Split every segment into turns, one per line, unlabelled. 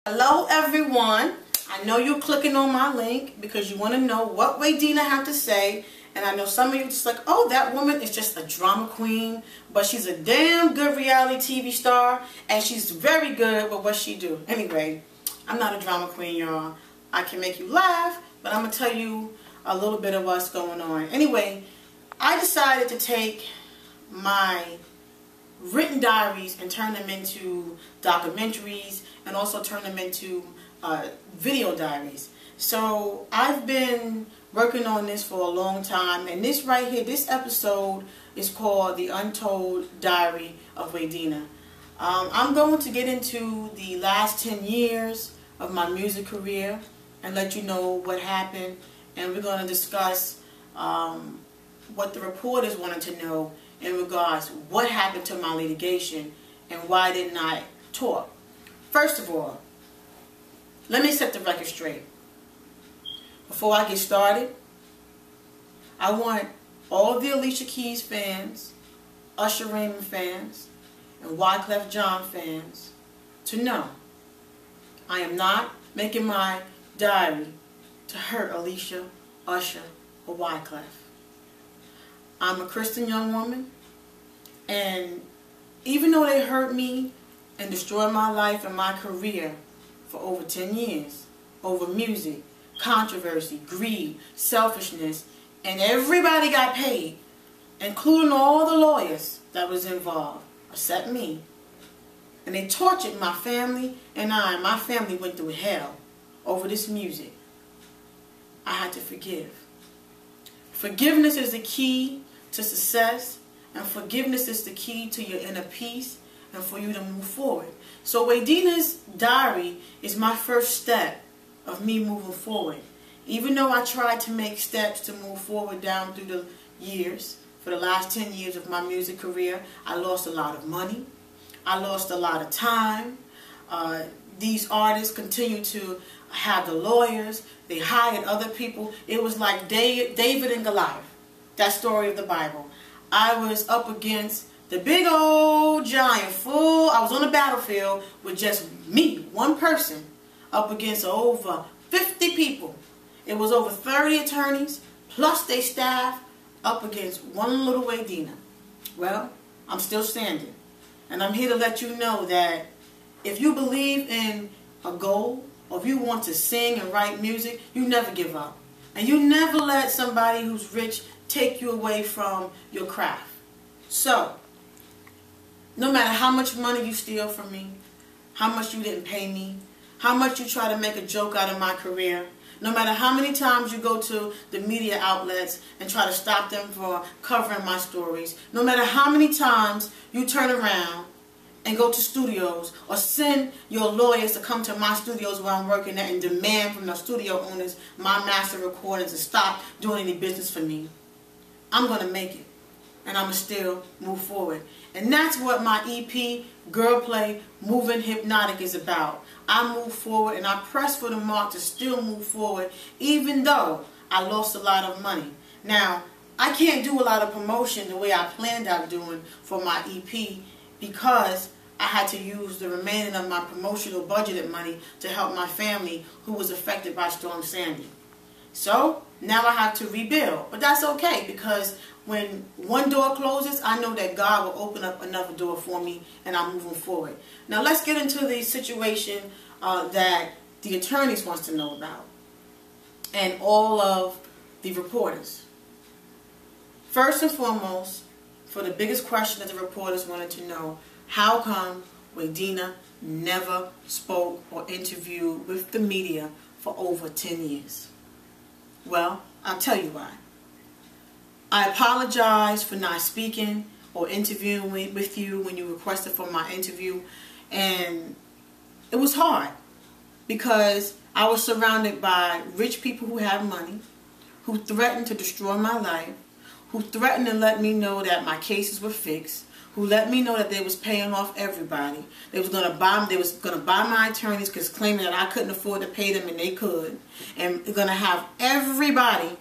Hello everyone. I know you're clicking on my link because you want to know what Waydena have to say, and I know some of you just like, oh, that woman is just a drama queen, but she's a damn good reality TV star and she's very good with what she do. Anyway, I'm not a drama queen, y'all. I can make you laugh, but I'm going to tell you a little bit of what's going on. Anyway, I decided to take my written diaries and turn them into documentaries and also turn them into video diaries. So I've been working on this for a long time, and this right here, this episode is called The Untold Diary of Waydena. I'm going to get into the last 10 years of my music career and let you know what happened, and we're going to discuss what the reporters wanted to know in regards to what happened to my litigation and why didn't I talk. First of all, let me set the record straight. Before I get started, I want all of the Alicia Keys fans, Usher Raymond fans, and Wyclef John fans to know I am not making my diary to hurt Alicia, Usher, or Wyclef. I'm a Christian young woman, and even though they hurt me and destroyed my life and my career for over 10 years, over music, controversy, greed, selfishness, and everybody got paid, including all the lawyers that was involved, except me. And they tortured my family, and my family went through hell over this music. I had to forgive. Forgiveness is the key to success, and forgiveness is the key to your inner peace and for you to move forward. So Waydena's diary is my first step of me moving forward. Even though I tried to make steps to move forward down through the years, for the last 10 years of my music career, I lost a lot of money. I lost a lot of time. These artists continue to have the lawyers. They hired other people. It was like David and Goliath. That story of the Bible. I was up against the big old giant I was on the battlefield with just me, one person, up against over 50 people. It was over 30 attorneys, plus their staff, up against one little Waydena. Well, I'm still standing. And I'm here to let you know that if you believe in a goal, or if you want to sing and write music, you never give up. And you never let somebody who's rich take you away from your craft. So, no matter how much money you steal from me, how much you didn't pay me, how much you try to make a joke out of my career, no matter how many times you go to the media outlets and try to stop them from covering my stories, no matter how many times you turn around and go to studios or send your lawyers to come to my studios where I'm working at and demand from the studio owners my master recordings to stop doing any business for me, I'm going to make it. And I'm going to still move forward. And that's what my EP, Girl Play, Moving Hypnotic is about. I move forward and I press for the mark to still move forward even though I lost a lot of money. Now, I can't do a lot of promotion the way I planned on doing for my EP because I had to use the remaining of my promotional budgeted money to help my family who was affected by Storm Sandy. So, now I have to rebuild. But that's okay because when one door closes, I know that God will open up another door for me and I'm moving forward. Now let's get into the situation that the attorneys wants to know about and all of the reporters. First and foremost, for the biggest question that the reporters wanted to know, how come Waydena never spoke or interviewed with the media for over 10 years? Well, I'll tell you why. I apologize for not speaking or interviewing with you when you requested for my interview, and it was hard because I was surrounded by rich people who have money, who threatened to destroy my life, who threatened to let me know that my cases were fixed, who let me know that they was paying off everybody. They was gonna buy my attorneys because claiming that I couldn't afford to pay them and they could, and they're gonna have everybody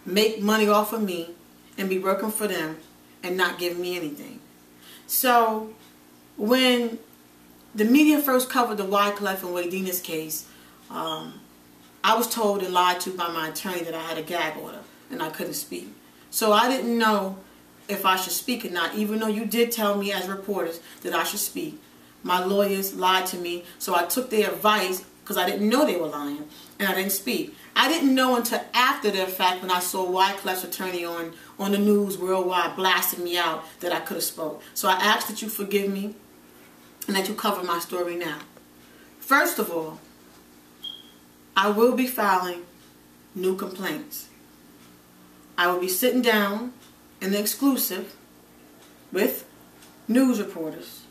make money off of me and be working for them and not give me anything. So when the media first covered the Wyclef and WADENA'S case, I was told and lied to by my attorney that I had a gag order and I couldn't speak. So I didn't know if I should speak or not, even though you did tell me as reporters that I should speak. My lawyers lied to me, so I took their advice because I didn't know they were lying, and I didn't speak. I didn't know until after the fact when I saw Wyclef's attorney on the news worldwide blasting me out that I could have spoke. So I ask that you forgive me and that you cover my story now. First of all, I will be filing new complaints. I will be sitting down in the exclusive with news reporters,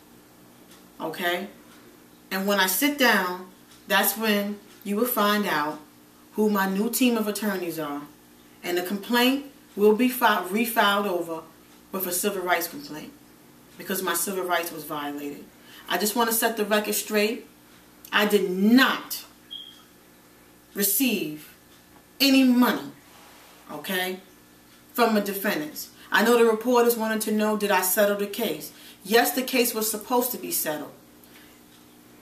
okay? And when I sit down, that's when you will find out who my new team of attorneys are. And the complaint will be refiled over with a civil rights complaint because my civil rights was violated. I just want to set the record straight. I did not receive any money, okay, from the defendants. I know the reporters wanted to know, did I settle the case? Yes, the case was supposed to be settled.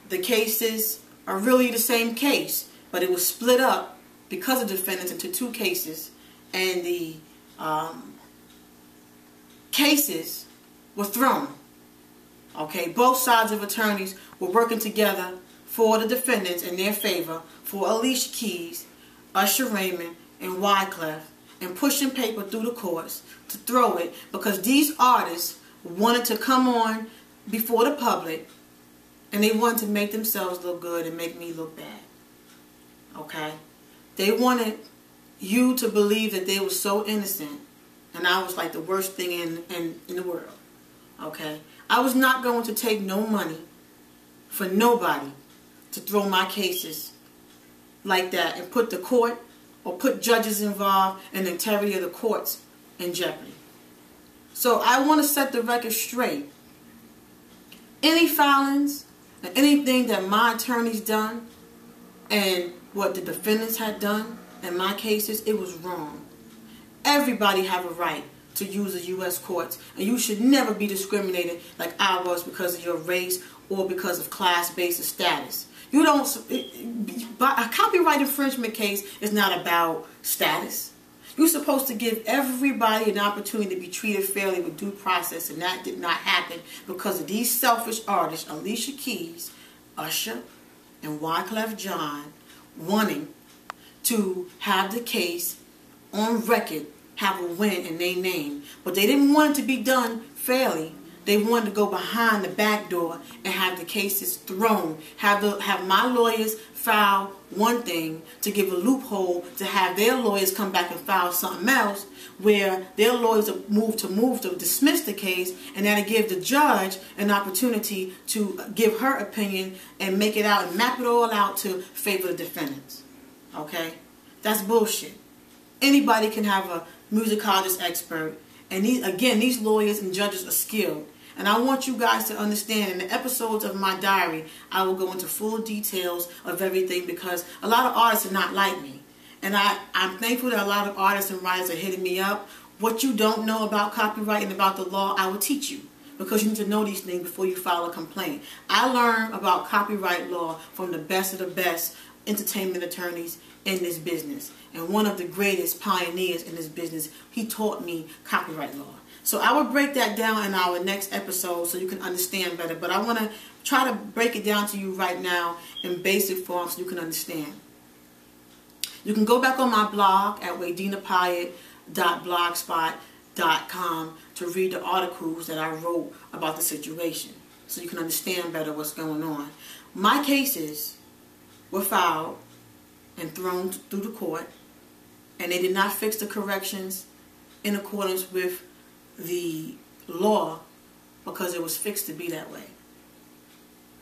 The cases are really the same case, but it was split up because of defendants into two cases, and the cases were thrown. Okay, both sides of attorneys were working together for the defendants in their favor for Alicia Keys, Usher Raymond, and Wyclef, and pushing paper through the courts to throw it because these artists wanted to come on before the public and they wanted to make themselves look good and make me look bad. Okay? They wanted you to believe that they were so innocent and I was like the worst thing in the world. Okay? I was not going to take no money for nobody to throw my cases like that and put the court or put judges involved and the integrity of the courts in jeopardy. So I want to set the record straight. Any filings and anything that my attorneys done and what the defendants had done in my cases, it was wrong. Everybody have a right to use the U.S. courts, and you should never be discriminated like I was because of your race or because of class-based status. You don't. A copyright infringement case is not about status. You're supposed to give everybody an opportunity to be treated fairly with due process, and that did not happen because of these selfish artists, Alicia Keys, Usher, and Wyclef John, wanting to have the case on record, have a win in their name. But they didn't want it to be done fairly. They wanted to go behind the back door and have the cases thrown. Have my lawyers file one thing to give a loophole to have their lawyers come back and file something else where their lawyers are move to dismiss the case, and that'll give the judge an opportunity to give her opinion and make it out and map it all out to favor the defendants. Okay? That's bullshit. Anybody can have a musicologist expert, and these lawyers and judges are skilled. And I want you guys to understand, in the episodes of my diary, I will go into full details of everything because a lot of artists are not like me. And I'm thankful that a lot of artists and writers are hitting me up. What you don't know about copyright and about the law, I will teach you. Because you need to know these things before you file a complaint. I learned about copyright law from the best of the best entertainment attorneys in this business. And one of the greatest pioneers in this business, he taught me copyright law. So I will break that down in our next episode so you can understand better. But I want to try to break it down to you right now in basic form so you can understand. You can go back on my blog at wadenapayet.blogspot.com to read the articles that I wrote about the situation so you can understand better what's going on. My cases were filed and thrown through the court, and they did not fix the corrections in accordance with the law because it was fixed to be that way.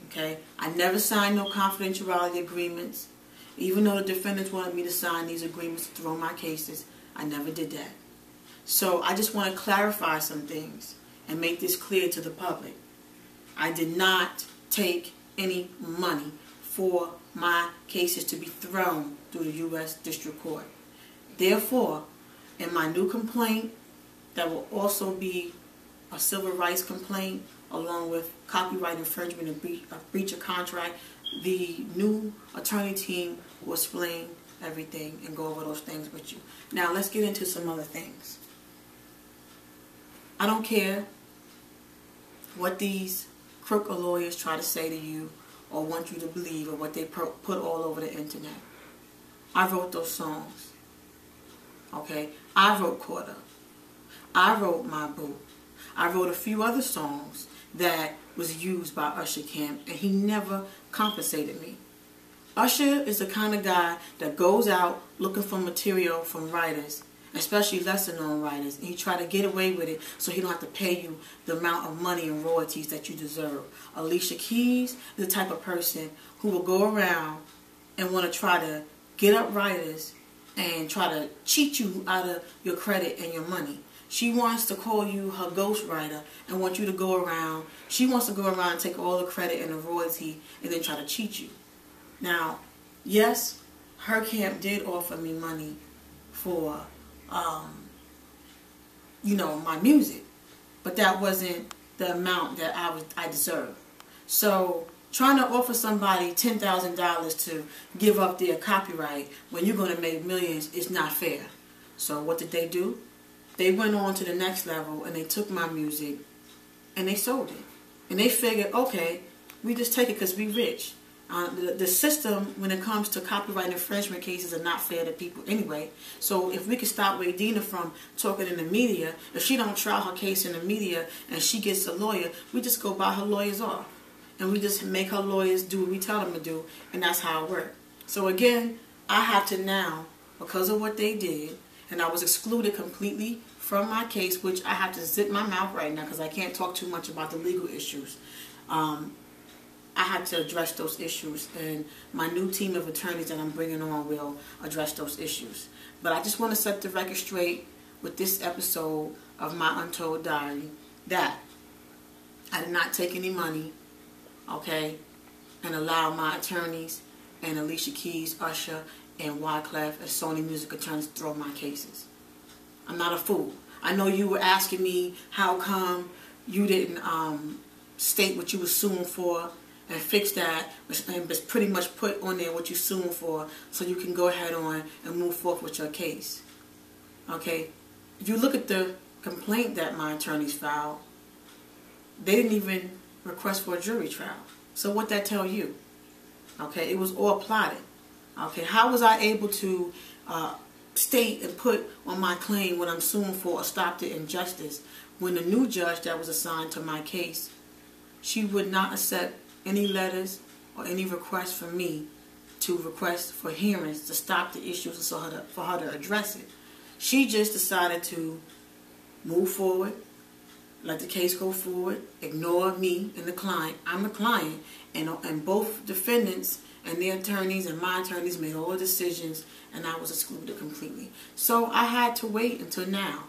Okay? I never signed no confidentiality agreements. Even though the defendants wanted me to sign these agreements to throw my cases, I never did that. So I just want to clarify some things and make this clear to the public. I did not take any money for my cases to be thrown through the U.S. District Court. Therefore, in my new complaint, that will also be a civil rights complaint along with copyright infringement and breach of contract, the new attorney team will explain everything and go over those things with you. Now let's get into some other things. I don't care what these crook lawyers try to say to you or want you to believe or what they put all over the internet. I wrote those songs. Okay? I wrote Caught Up. I wrote My Boo. I wrote a few other songs that was used by Usher Camp, and he never compensated me. Usher is the kind of guy that goes out looking for material from writers, especially lesser known writers, and he try to get away with it so he don't have to pay you the amount of money and royalties that you deserve. Alicia Keys is the type of person who will go around and want to try to get up writers and try to cheat you out of your credit and your money. She wants to call you her ghostwriter and want you to go around. She wants to go around and take all the credit and the royalty and then try to cheat you. Now, yes, her camp did offer me money for, you know, my music, but that wasn't the amount that I deserved. So trying to offer somebody $10,000 to give up their copyright when you're going to make millions is not fair. So what did they do? They went on to the next level and they took my music and they sold it. And they figured, okay, we just take it because we rich. The system, when it comes to copyright infringement cases, are not fair to people anyway. So if we could stop Waydena from talking in the media, if she don't trial her case in the media and she gets a lawyer, we just go buy her lawyers off. And we just make her lawyers do what we tell them to do, and that's how it works. So again, I have to now, because of what they did, and I was excluded completely from my case, which I have to zip my mouth right now because I can't talk too much about the legal issues. I had to address those issues, and my new team of attorneys that I'm bringing on will address those issues. But I just want to set the record straight with this episode of my Untold Diary that I did not take any money, okay, and allow my attorneys and Alicia Keys, Usher, and Wyclef and Sony Music attorneys to throw my cases. I'm not a fool. I know you were asking me how come you didn't state what you were suing for and fix that, and just pretty much put on there what you're suing for so you can go ahead on and move forward with your case. Okay? If you look at the complaint that my attorneys filed, they didn't even request for a jury trial. So what that tell you? Okay? It was all plotted. Okay? How was I able to state and put on my claim what I'm suing for or stop the injustice when the new judge that was assigned to my case, she would not accept any letters or any requests from me to request for hearings to stop the issues and for her to address it. She just decided to move forward, let the case go forward, ignore me and the client. I'm the client, and both defendants and their attorneys and my attorneys made all the decisions, and I was excluded completely. So I had to wait until now,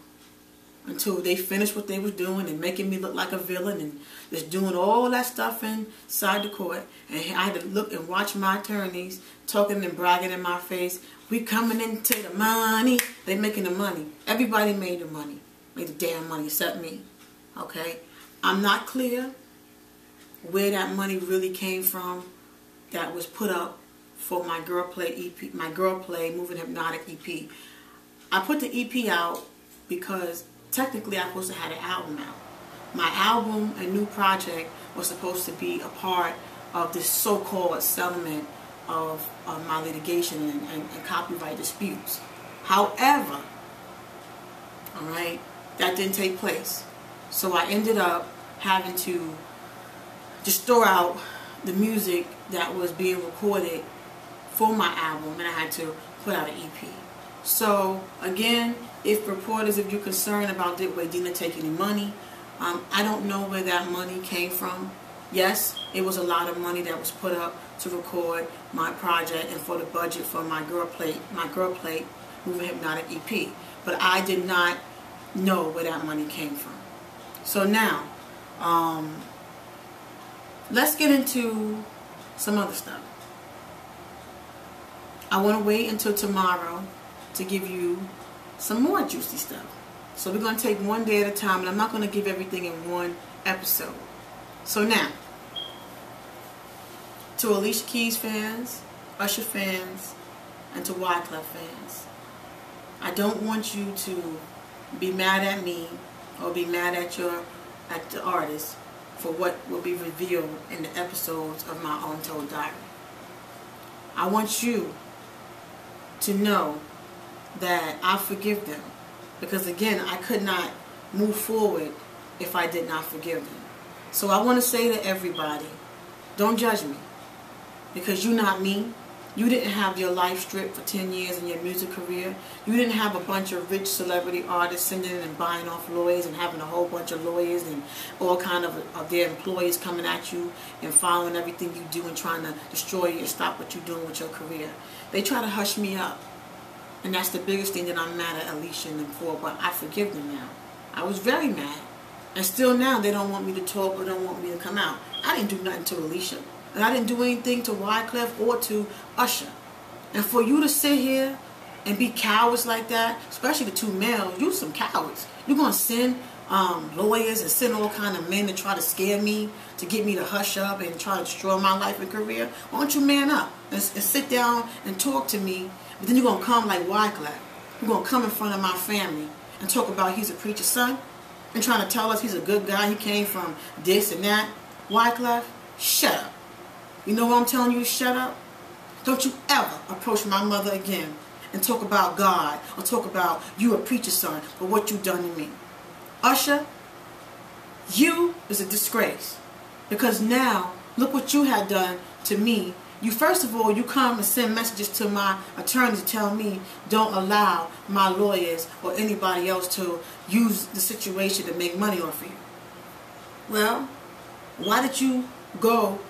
until they finished what they were doing and making me look like a villain and just doing all that stuff inside the court. And I had to look and watch my attorneys talking and bragging in my face. We coming into the money. They making the money. Everybody made the money. Made the damn money except me. Okay? I'm not clear where that money really came from that was put up for my Girl Play EP, my Girl Play Moving Hypnotic EP. I put the EP out because technically I'm supposed to have an album out. My album, a new project, was supposed to be a part of this so-called settlement of my litigation and copyright disputes. However, alright, that didn't take place. So I ended up having to just throw out the music that was being recorded for my album, and I had to put out an EP. So again, if reporters, if you're concerned about Waydena taking money, I don't know where that money came from. Yes, it was a lot of money that was put up to record my project and for the budget for my Girl Play Moving Hypnotic EP. But I did not know where that money came from. So now, let's get into some other stuff. I want to wait until tomorrow to give you some more juicy stuff. So we're going to take one day at a time, and I'm not going to give everything in one episode. So now, to Alicia Keys fans, Usher fans, and to Wyclef fans, I don't want you to be mad at me or be mad at the artist for what will be revealed in the episodes of my Untold Diary. I want you to know that I forgive them, because again, I could not move forward if I did not forgive them. So I want to say to everybody, don't judge me, because you're not me. You didn't have your life stripped for 10 years in your music career. You didn't have a bunch of rich celebrity artists sending and buying off lawyers and having a whole bunch of lawyers and all kind of their employees coming at you and following everything you do and trying to destroy you and stop what you're doing with your career. They try to hush me up. And that's the biggest thing that I'm mad at Alicia and them for, but I forgive them now. I was very mad. And still now they don't want me to talk or don't want me to come out. I didn't do nothing to Alicia. And I didn't do anything to Wyclef or to Usher. And for you to sit here and be cowards like that, especially the two males, you some cowards. You're going to send lawyers and send all kind of men to try to scare me, to get me to hush up and try to destroy my life and career. Why don't you man up and sit down and talk to me? But then you're going to come like Wyclef. You're going to come in front of my family and talk about he's a preacher's son and trying to tell us he's a good guy. He came from this and that. Wyclef, shut up. You know what I'm telling you? Shut up. Don't you ever approach my mother again and talk about God or talk about you a preacher's son for what you done to me. Usher, you is a disgrace, because now look what you had done to me. You first of all, you come and send messages to my attorney to tell me don't allow my lawyers or anybody else to use the situation to make money off of you. Well, why did you go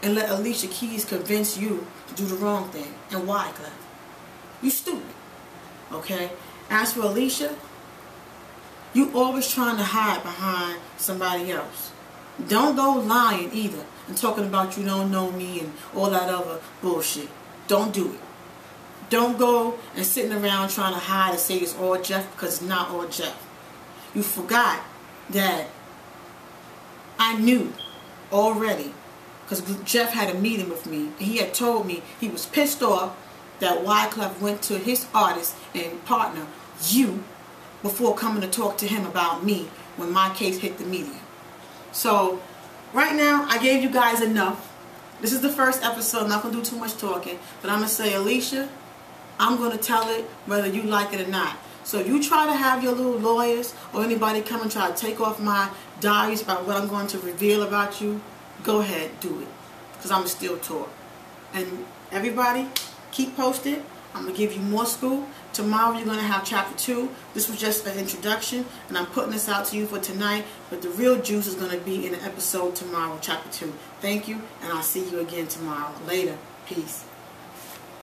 and let Alicia Keys convince you to do the wrong thing? And why, Wyclef? You stupid. Okay? As for Alicia, you always trying to hide behind somebody else. Don't go lying either and talking about you don't know me and all that other bullshit. Don't do it. Don't go and sitting around trying to hide and say it's all Jeff, because it's not all Jeff. You forgot that I knew already, because Jeff had a meeting with me and he had told me he was pissed off that Wyclef went to his artist and partner, you, before coming to talk to him about me when my case hit the media. So, right now, I gave you guys enough. This is the first episode. I'm not going to do too much talking. But I'm going to say, Alicia, I'm going to tell it whether you like it or not. So if you try to have your little lawyers or anybody come and try to take off my diaries about what I'm going to reveal about you, go ahead, do it. Because I'm going to still talk. And everybody, keep posted. I'm going to give you more scoop. Tomorrow you're going to have chapter 2. This was just an introduction, and I'm putting this out to you for tonight, but the real juice is going to be in the episode tomorrow, chapter 2. Thank you, and I'll see you again tomorrow. Later. Peace.